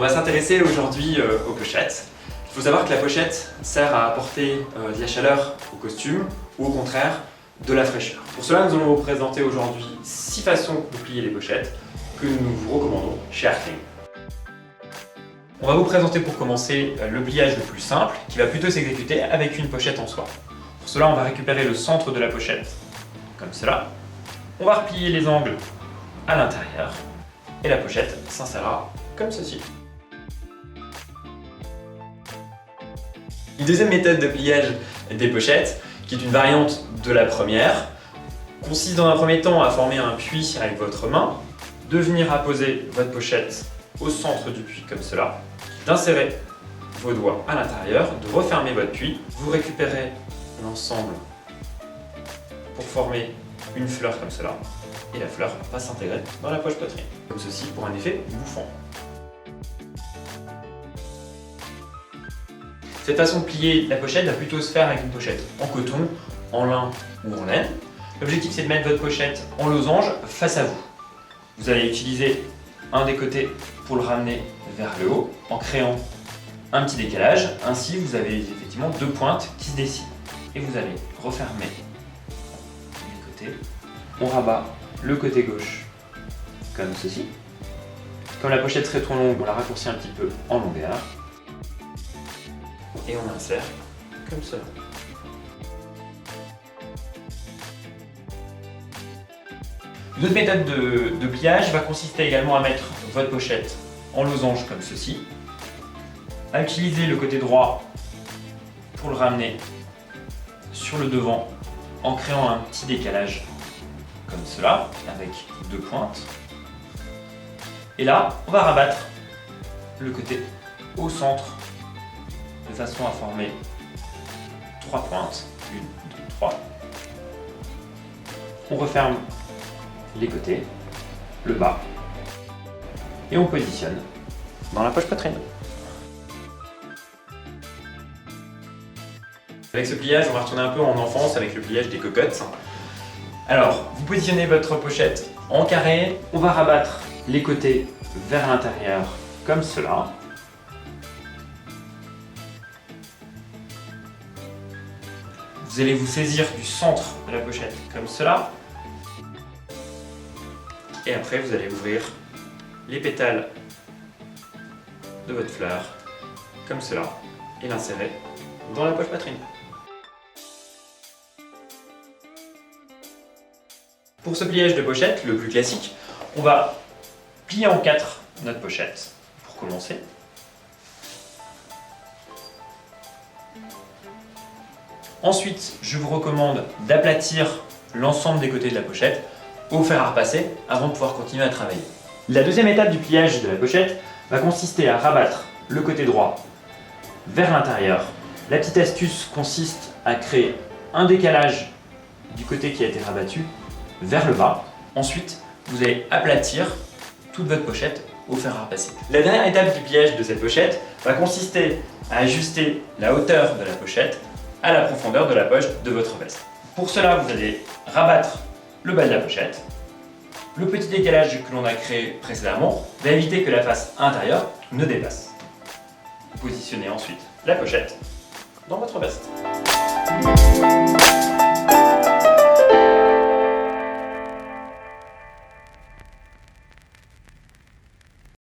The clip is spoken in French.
On va s'intéresser aujourd'hui aux pochettes. Il faut savoir que la pochette sert à apporter de la chaleur au costume ou au contraire de la fraîcheur. Pour cela, nous allons vous présenter aujourd'hui 6 façons de plier les pochettes que nous vous recommandons chez Artling. On va vous présenter pour commencer le pliage le plus simple qui va plutôt s'exécuter avec une pochette en soie. Pour cela, on va récupérer le centre de la pochette comme cela. On va replier les angles à l'intérieur et la pochette s'insérera comme ceci. Une deuxième méthode de pliage des pochettes, qui est une variante de la première, consiste dans un premier temps à former un puits avec votre main, de venir apposer votre pochette au centre du puits comme cela, d'insérer vos doigts à l'intérieur, de refermer votre puits, vous récupérez l'ensemble pour former une fleur comme cela, et la fleur va s'intégrer dans la poche poitrine, comme ceci pour un effet bouffant. Cette façon de plier la pochette va plutôt se faire avec une pochette en coton, en lin ou en laine. L'objectif c'est de mettre votre pochette en losange face à vous. Vous allez utiliser un des côtés pour le ramener vers le haut en créant un petit décalage. Ainsi vous avez effectivement deux pointes qui se dessinent. Et vous allez refermer les côtés. On rabat le côté gauche comme ceci. Comme la pochette serait trop longue, on la raccourcit un petit peu en longueur. Et on insère comme cela. Une autre méthode de pliage va consister également à mettre votre pochette en losange comme ceci, à utiliser le côté droit pour le ramener sur le devant en créant un petit décalage comme cela, avec deux pointes. Et là, on va rabattre le côté au centre de façon à former 3 pointes, 1, 2, 3. On referme les côtés, le bas, et on positionne dans la poche poitrine. Avec ce pliage, on va retourner un peu en enfance avec le pliage des cocottes. Alors, vous positionnez votre pochette en carré, on va rabattre les côtés vers l'intérieur comme cela. Vous allez vous saisir du centre de la pochette comme cela. Et après, vous allez ouvrir les pétales de votre fleur comme cela et l'insérer dans la poche poitrine. Pour ce pliage de pochette, le plus classique, on va plier en 4 notre pochette pour commencer. Ensuite, je vous recommande d'aplatir l'ensemble des côtés de la pochette au fer à repasser avant de pouvoir continuer à travailler. La deuxième étape du pliage de la pochette va consister à rabattre le côté droit vers l'intérieur. La petite astuce consiste à créer un décalage du côté qui a été rabattu vers le bas. Ensuite, vous allez aplatir toute votre pochette au fer à repasser. La dernière étape du pliage de cette pochette va consister à ajuster la hauteur de la pochette à la profondeur de la poche de votre veste. Pour cela, vous allez rabattre le bas de la pochette. Le petit décalage que l'on a créé précédemment va éviter que la face intérieure ne dépasse. Positionnez ensuite la pochette dans votre veste.